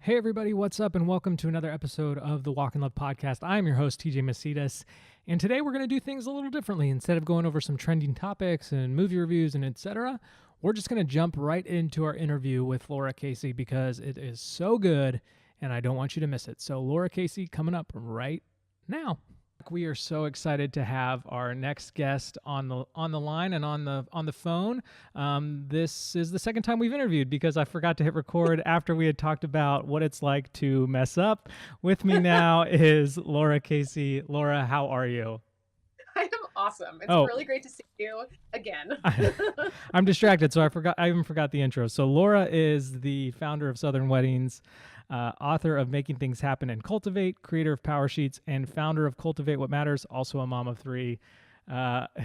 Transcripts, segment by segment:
Hey everybody, what's up and welcome to another episode of the Walk in Love podcast. I'm your host TJ Macedas, and today we're going to do things a little differently. Instead of going over some trending topics and movie reviews and etc., we're just going to jump right into our interview with Lara Casey because it is so good and I don't want you to miss it. So Lara Casey coming up right now. We are so excited to have our next guest on the line and on the phone. This is the second time we've interviewed because I forgot to hit record after we had talked about what it's like to mess up. With me now is Lara Casey. Lara, how are you? I am awesome. It's really great to see you again. I'm distracted, so I even forgot the intro. So Lara is the founder of Southern Weddings, author of Making Things Happen and Cultivate, creator of Power Sheets, and founder of Cultivate What Matters, also a mom of three.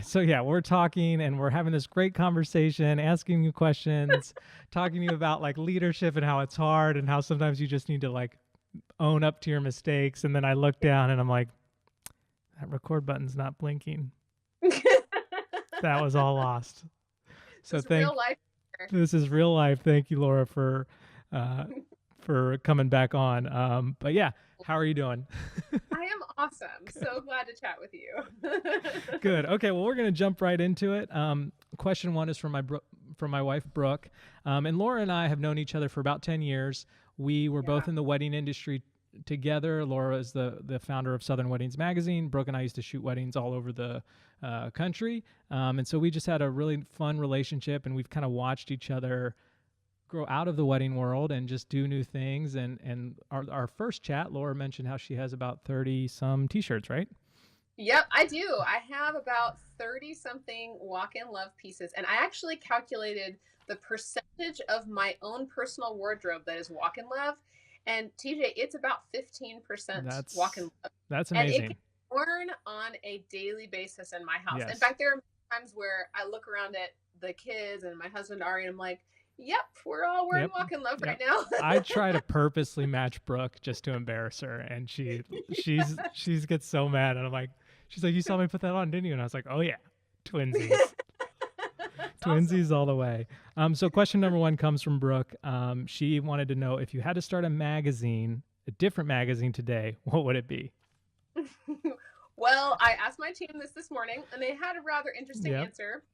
So yeah, we're talking and we're having this great conversation, asking you questions, talking to you about like leadership and how it's hard and how sometimes you just need to like own up to your mistakes. And then I look down and I'm like, that record button's not blinking. That was all lost. So real life. This is real life. Thank you, Lara, for coming back on. But yeah, how are you doing? I am awesome. So glad to chat with you. Good. Okay. Well, we're gonna jump right into it. Question one is from my wife Brooke, and Lara and I have known each other for about 10 years. We were both in the wedding industry together. Lara is the founder of Southern Weddings magazine. Brooke and I used to shoot weddings all over the country, and so we just had a really fun relationship, and we've kind of watched each other grow out of the wedding world and just do new things. And our first chat, Lara mentioned how she has about 30 some t-shirts, right? Yep, I do. I have about 30 something Walk in Love pieces, and I actually calculated the percentage of my own personal wardrobe that is Walk in Love. And TJ, it's about 15% Walk in Love. That's amazing. And it gets worn on a daily basis in my house. Yes. In fact, there are times where I look around at the kids and my husband Ari, and I'm like, yep, we're all wearing Walk in Love right now. I try to purposely match Brooke just to embarrass her, and she gets so mad, and I'm like, she's like, you saw me put that on, didn't you? And I was like, oh yeah, twinsies. Twinsies awesome. All the way. So question number one comes from Brooke. She wanted to know if you had to start a different magazine today, what would it be? Well, I asked my team this morning, and they had a rather interesting answer.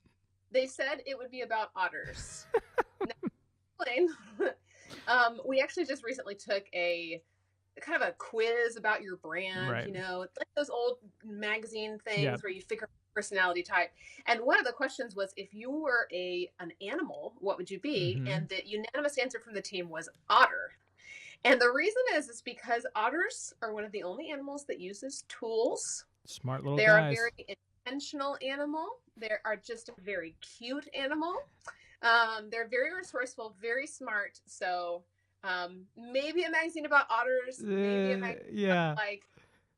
They said it would be about otters. We actually just recently took a kind of a quiz about your brand, right. You know, like those old magazine things where you figure out personality type. And one of the questions was, if you were an animal, what would you be? Mm-hmm. And the unanimous answer from the team was otter. And the reason is because otters are one of the only animals that uses tools. Smart little They're guys. a very intentional animal. They are just a very cute animal. They're very resourceful, very smart. So maybe a magazine about otters, maybe a magazine about, like,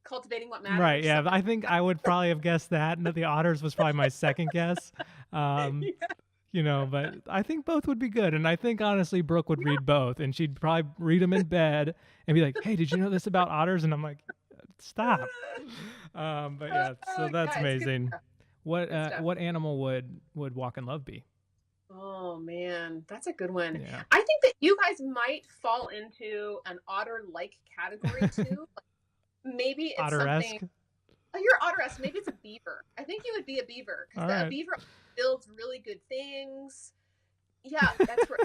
cultivating what matters. Right, yeah. I think I would probably have guessed that. And the otters was probably my second guess. You know, but I think both would be good. And I think, honestly, Brooke would read both. And she'd probably read them in bed and be like, hey, did you know this about otters? And I'm like, stop. But yeah, so that's amazing. What animal would Walk in Love be? Oh man, that's a good one. Yeah. I think that you guys might fall into an otter-like category too. Maybe it's Otter-esque? something. Oh, you're otter-esque. Maybe it's a beaver. I think you would be a beaver because a beaver builds really good things. Yeah, that's where.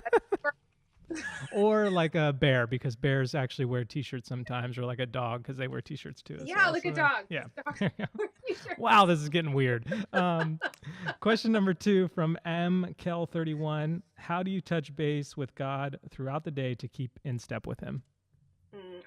Or like a bear, because bears actually wear t-shirts sometimes, or like a dog because they wear t-shirts too. Yeah, like a dog. Yeah. Wow, this is getting weird. Question number two from MKel31. How do you touch base with God throughout the day to keep in step with him?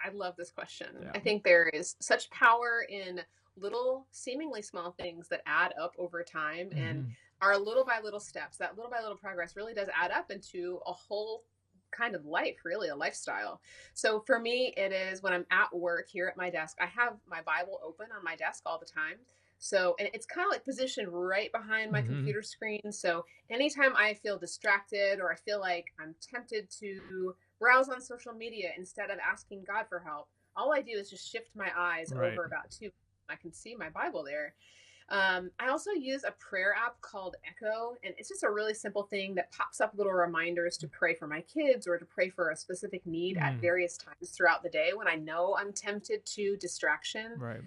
I love this question. Yeah. I think there is such power in little, seemingly small things that add up over time, and our little by little steps, that little by little progress really does add up into a whole kind of life, really a lifestyle. So for me, it is when I'm at work here at my desk, I have my Bible open on my desk all the time. So, and it's kind of like positioned right behind my computer screen. So anytime I feel distracted or I feel like I'm tempted to browse on social media instead of asking God for help, all I do is just shift my eyes over about 2. I can see my Bible there. I also use a prayer app called Echo, and it's just a really simple thing that pops up little reminders to pray for my kids or to pray for a specific need at various times throughout the day when I know I'm tempted to distraction. Right.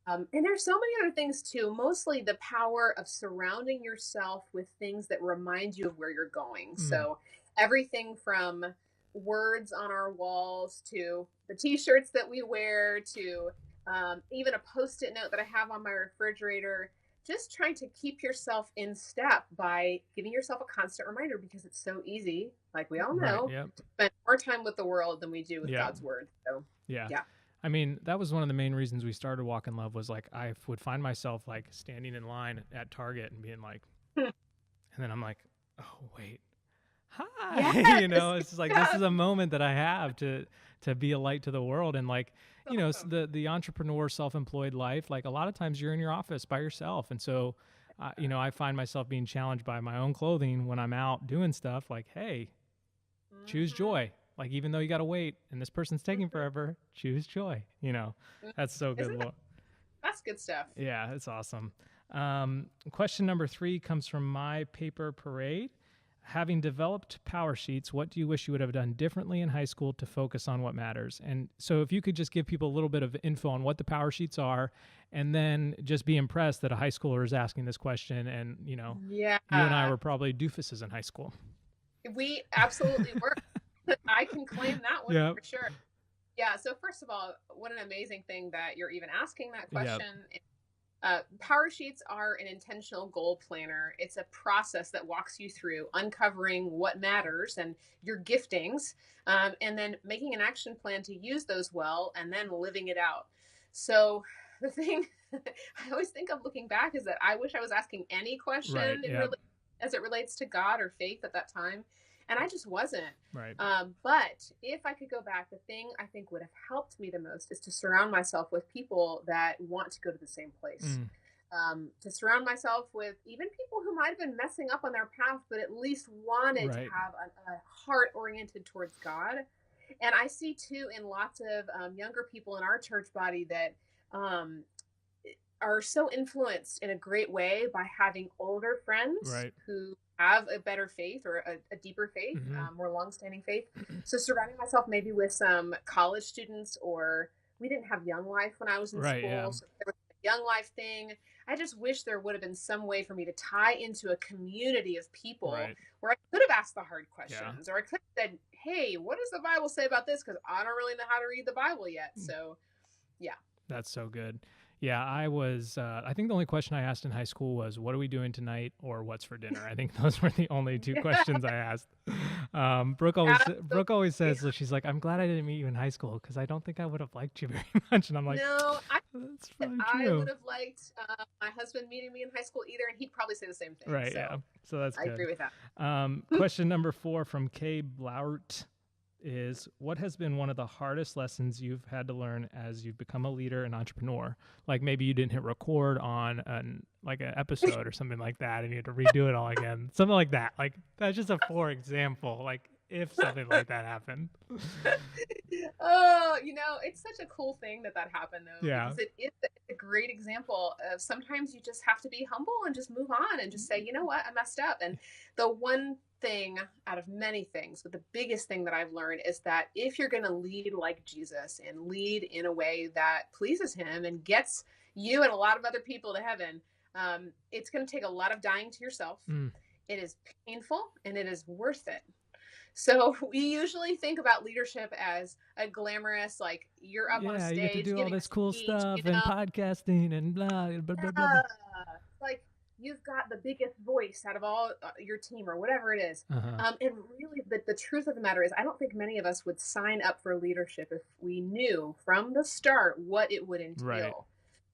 And there's so many other things too, mostly the power of surrounding yourself with things that remind you of where you're going. So everything from words on our walls to the t-shirts that we wear to even a post-it note that I have on my refrigerator, just trying to keep yourself in step by giving yourself a constant reminder, because it's so easy, like we all know, to spend more time with the world than we do with God's word. So yeah. I mean, that was one of the main reasons we started Walk in Love, was like I would find myself like standing in line at Target and being like, and then I'm like, oh wait, hi, Yes, you know, it's just like, this is a moment that I have to be a light to the world. And like, you know, the entrepreneur, self-employed life, like a lot of times you're in your office by yourself. And so, you know, I find myself being challenged by my own clothing when I'm out doing stuff like, hey, choose joy. Like, even though you got to wait and this person's taking forever, choose joy. You know, that's so good. That's good stuff. Yeah, it's awesome. Question number 3 comes from My Paper Parade. Having developed power sheets, what do you wish you would have done differently in high school to focus on what matters? And so if you could just give people a little bit of info on what the power sheets are, and then just be impressed that a high schooler is asking this question. And, you know, you and I were probably doofuses in high school. We absolutely were. I can claim that one for sure. Yeah. So first of all, what an amazing thing that you're even asking that question. Power sheets are an intentional goal planner. It's a process that walks you through uncovering what matters and your giftings, and then making an action plan to use those well, and then living it out. So the thing I always think of looking back is that I wish I was asking any question as it relates to God or faith at that time. And I just wasn't. Right. But if I could go back, the thing I think would have helped me the most is to surround myself with people that want to go to the same place. To surround myself with even people who might have been messing up on their path, but at least wanted to have a heart oriented towards God. And I see too in lots of younger people in our church body that are so influenced in a great way by having older friends who have a better faith or a deeper faith, more long-standing faith. So surrounding myself maybe with some college students, or we didn't have Young Life when I was in school. So there was a Young Life thing. I just wish there would have been some way for me to tie into a community of people where I could have asked the hard questions, or I could have said, hey, what does the Bible say about this? Because I don't really know how to read the Bible yet. So yeah. That's so good. Yeah, I was, I think the only question I asked in high school was, what are we doing tonight, or what's for dinner? I think those were the only 2 questions I asked. Brooke always says, so she's like, I'm glad I didn't meet you in high school, because I don't think I would have liked you very much. And I'm like, no, that's probably true. I would have liked my husband meeting me in high school either, and he'd probably say the same thing. Right, so So that's good. I agree with that. Question number 4 from Kay Blaurt is, what has been one of the hardest lessons you've had to learn as you've become a leader and entrepreneur? Like maybe you didn't hit record on an episode or something like that, and you had to redo it all again. Something like that. Like, that's just a for example. Like, if something like that happened. Oh, it's such a cool thing that happened though. Yeah. Because it's a great example of sometimes you just have to be humble and just move on and just say, you know what, I messed up. And the one thing out of many things, but the biggest thing that I've learned is that if you're going to lead like Jesus and lead in a way that pleases him and gets you and a lot of other people to heaven, it's going to take a lot of dying to yourself. It is painful and it is worth it. So we usually think about leadership as a glamorous, like you're up on a stage, you get to do all this cool stuff and podcasting and blah, blah, blah, blah. Like you've got the biggest voice out of all your team or whatever it is. And really the truth of the matter is I don't think many of us would sign up for leadership if we knew from the start what it would entail.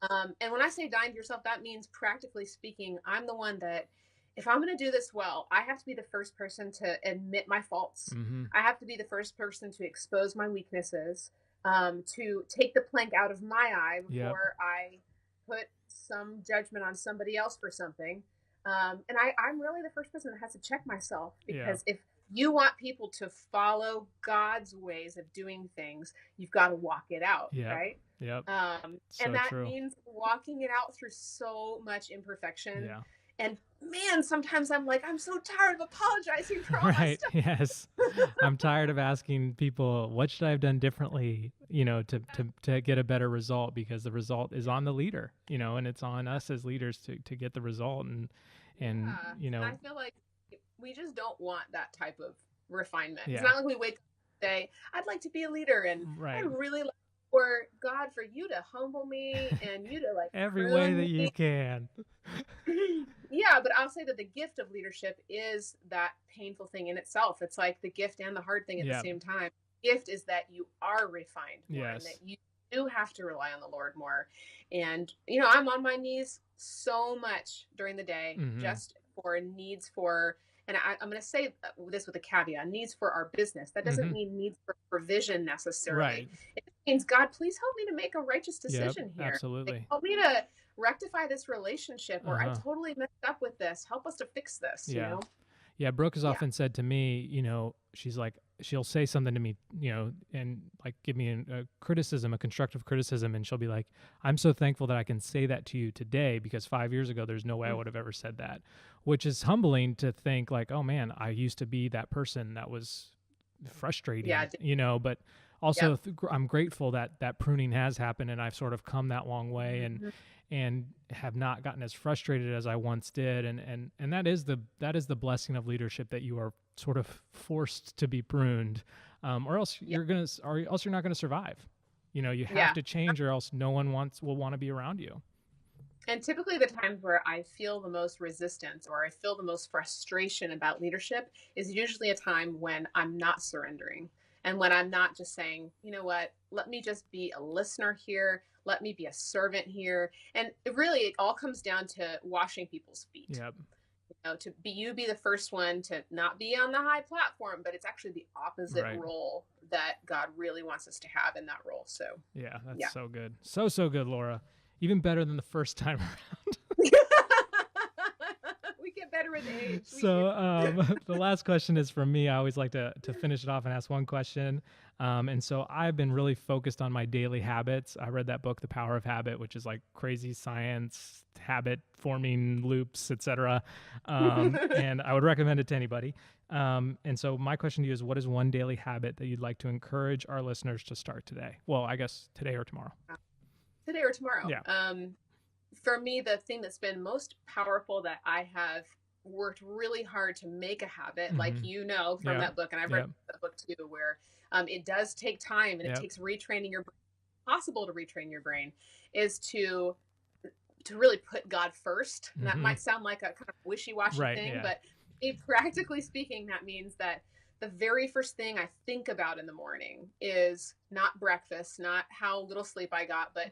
Right. And when I say dying to yourself, that means practically speaking, I'm the one that if I'm going to do this well, I have to be the first person to admit my faults. I have to be the first person to expose my weaknesses, to take the plank out of my eye before I put some judgment on somebody else for something. And I'm really the first person that has to check myself, because if you want people to follow God's ways of doing things, you've got to walk it out, Yep. right? Yep. And So that true. means walking it out through so much imperfection. Yeah. And man, sometimes I'm like, I'm so tired of apologizing for all my Right. stuff. Yes. I'm tired of asking people, what should I have done differently, to get a better result, because the result is on the leader, and it's on us as leaders to get the result. And And I feel like we just don't want that type of refinement. It's yeah. not like we wake up and say, I'd like to be a leader, and Right. I'd really like for God, for you to humble me and you to like every way that me. you can. Yeah, but I'll say that the gift of leadership is that painful thing in itself. It's like the gift and the hard thing at the same time. Gift is that you are refined more, and that you do have to rely on the Lord more. And I'm on my knees so much during the day, just for needs for, and I'm going to say this with a caveat, needs for our business. That doesn't mean needs for provision necessarily. Right. It means, God, please help me to make a righteous decision here. Absolutely. Like, help me to rectify this relationship, or I totally messed up with this. Help us to fix this, you know? Yeah, Brooke has often said to me, she's like, she'll say something to me, and like give me a criticism, a constructive criticism, and she'll be like, I'm so thankful that I can say that to you today, because 5 years ago, there's no way I would have ever said that, which is humbling to think like, oh man, I used to be that person that was frustrating, but also I'm grateful that pruning has happened, and I've sort of come that long way, and have not gotten as frustrated as I once did. And that is the blessing of leadership, that you are sort of forced to be pruned, or else you're not going to survive. You have to change, or else no one will want to be around you. And typically the times where I feel the most resistance, or I feel the most frustration about leadership, is usually a time when I'm not surrendering. And when I'm not just saying, you know what, let me just be a listener here. Let me be a servant here. And it all comes down to washing people's feet. Yep. To be the first one to not be on the high platform, but it's actually the opposite role that God really wants us to have in that role. So yeah, that's so good. So good, Laura. Even better than the first time around. We get better with age. So the last question is from me. I always like to finish it off and ask one question. And so I've been really focused on my daily habits. I read that book, The Power of Habit, which is like crazy science, habit forming loops, etc. And I would recommend it to anybody. And so my question to you is, what is one daily habit that you'd like to encourage our listeners to start today? Well, I guess today or tomorrow. Today or tomorrow. Yeah. For me, the thing that's been most powerful that I have worked really hard to make a habit, like from that book, and I've read that book too, where it does take time, and it takes retraining your brain, possible to retrain your brain, is to really put God first. And that might sound like a kind of wishy-washy thing, but practically speaking, that means that the very first thing I think about in the morning is not breakfast, not how little sleep I got, but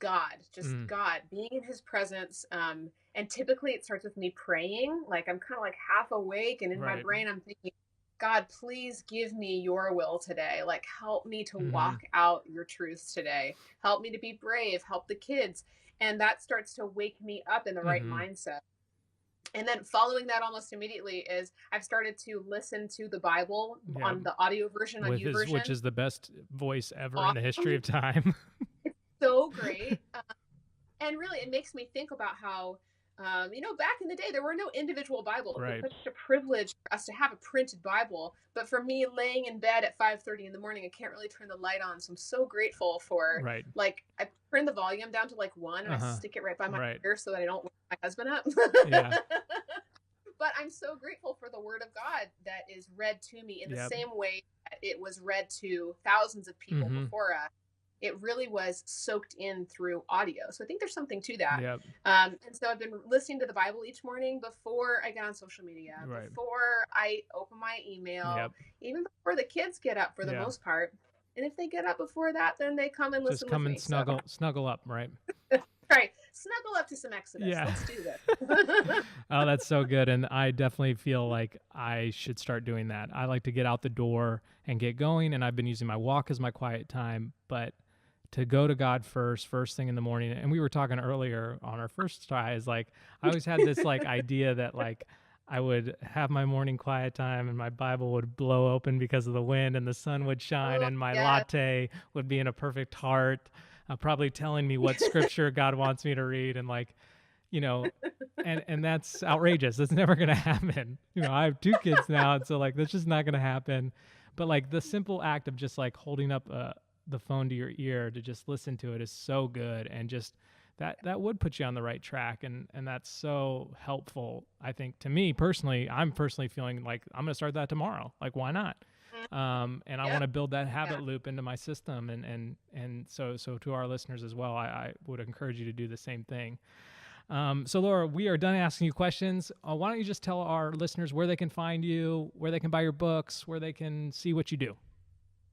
God, just God, being in his presence. And typically it starts with me praying. Like I'm kind of like half awake, and in my brain I'm thinking, God, please give me your will today. Like, help me to walk out your truths today. Help me to be brave. Help the kids. And that starts to wake me up in the right mindset. And then following that almost immediately is I've started to listen to the Bible on the audio version, on YouVersion, which is the best voice ever in the history of time. It's so great. And really, it makes me think about how, back in the day, there were no individual Bibles. Right. It's such a privilege for us to have a printed Bible. But for me, laying in bed at 5:30 in the morning, I can't really turn the light on. So I'm so grateful for, like, I turn the volume down to like 1, and I stick it right by my ear so that I don't wake my husband up. But I'm so grateful for the Word of God that is read to me in the same way that it was read to thousands of people before us. It really was soaked in through audio. So I think there's something to that. And so I've been listening to the Bible each morning before I get on social media, before I open my email, even before the kids get up for the most part. And if they get up before that, then they come and listen with me. Just come and snuggle up, right? Right. Snuggle up to some Exodus. Yeah. Let's do this. Oh, that's so good. And I definitely feel like I should start doing that. I like to get out the door and get going. And I've been using my walk as my quiet time, but to go to God first thing in the morning. And we were talking earlier on our first try is like, I always had this like idea that like, I would have my morning quiet time and my Bible would blow open because of the wind and the sun would shine Oh, and my yeah. latte would be in a perfect heart, probably telling me what scripture God wants me to read. And like, you know, and that's outrageous. That's never going to happen. You know, I have 2 kids now. And so like, that's just not going to happen. But like the simple act of just like holding up the phone to your ear to just listen to it is so good. And just, that would put you on the right track, and that's so helpful. I think to me personally, I'm personally feeling like I'm gonna start that tomorrow. Like, why not? And I want to build that habit loop into my system, and so to our listeners as well, I would encourage you to do the same thing. So Laura, we are done asking you questions. Why don't you just tell our listeners where they can find you, where they can buy your books, where they can see what you do?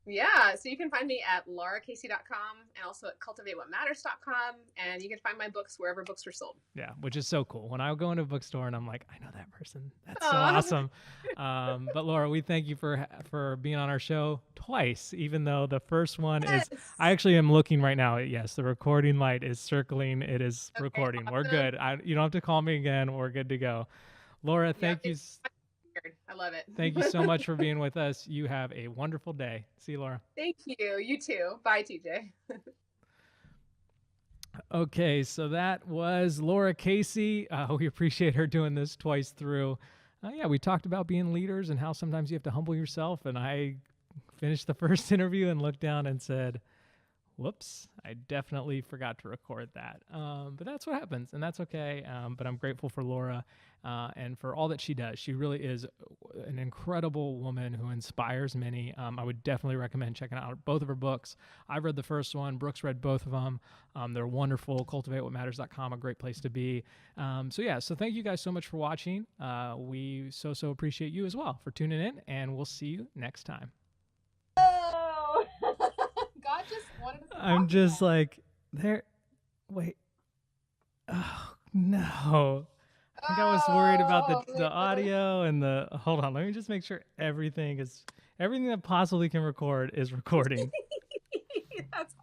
Yeah, so you can find me at laracasey.com and also at cultivatewhatmatters.com, and you can find my books wherever books are sold. Yeah, which is so cool. When I go into a bookstore and I'm like, I know that person. That's so awesome. But Laura, we thank you for being on our show twice, even though the first one is, I actually am looking right now. Yes, the recording light is circling. It is recording. Awesome. We're good. You don't have to call me again. We're good to go. Laura, thank you. I love it. Thank you so much for being with us. You have a wonderful day. See you, Laura. Thank you. You too. Bye, TJ. Okay, so that was Lara Casey. We appreciate her doing this twice through. Yeah, we talked about being leaders and how sometimes you have to humble yourself. And I finished the first interview and looked down and said, whoops, I definitely forgot to record that. But that's what happens, and that's okay. But I'm grateful for Laura and for all that she does. She really is an incredible woman who inspires many. I would definitely recommend checking out both of her books. I've read the first one. Brooks read both of them. They're wonderful. CultivateWhatMatters.com, a great place to be. So thank you guys so much for watching. We so appreciate you as well for tuning in, and we'll see you next time. God just wanted to I'm just like, there, wait. Oh, no. I think I was worried about the audio and hold on, let me just make sure everything that possibly can record is recording.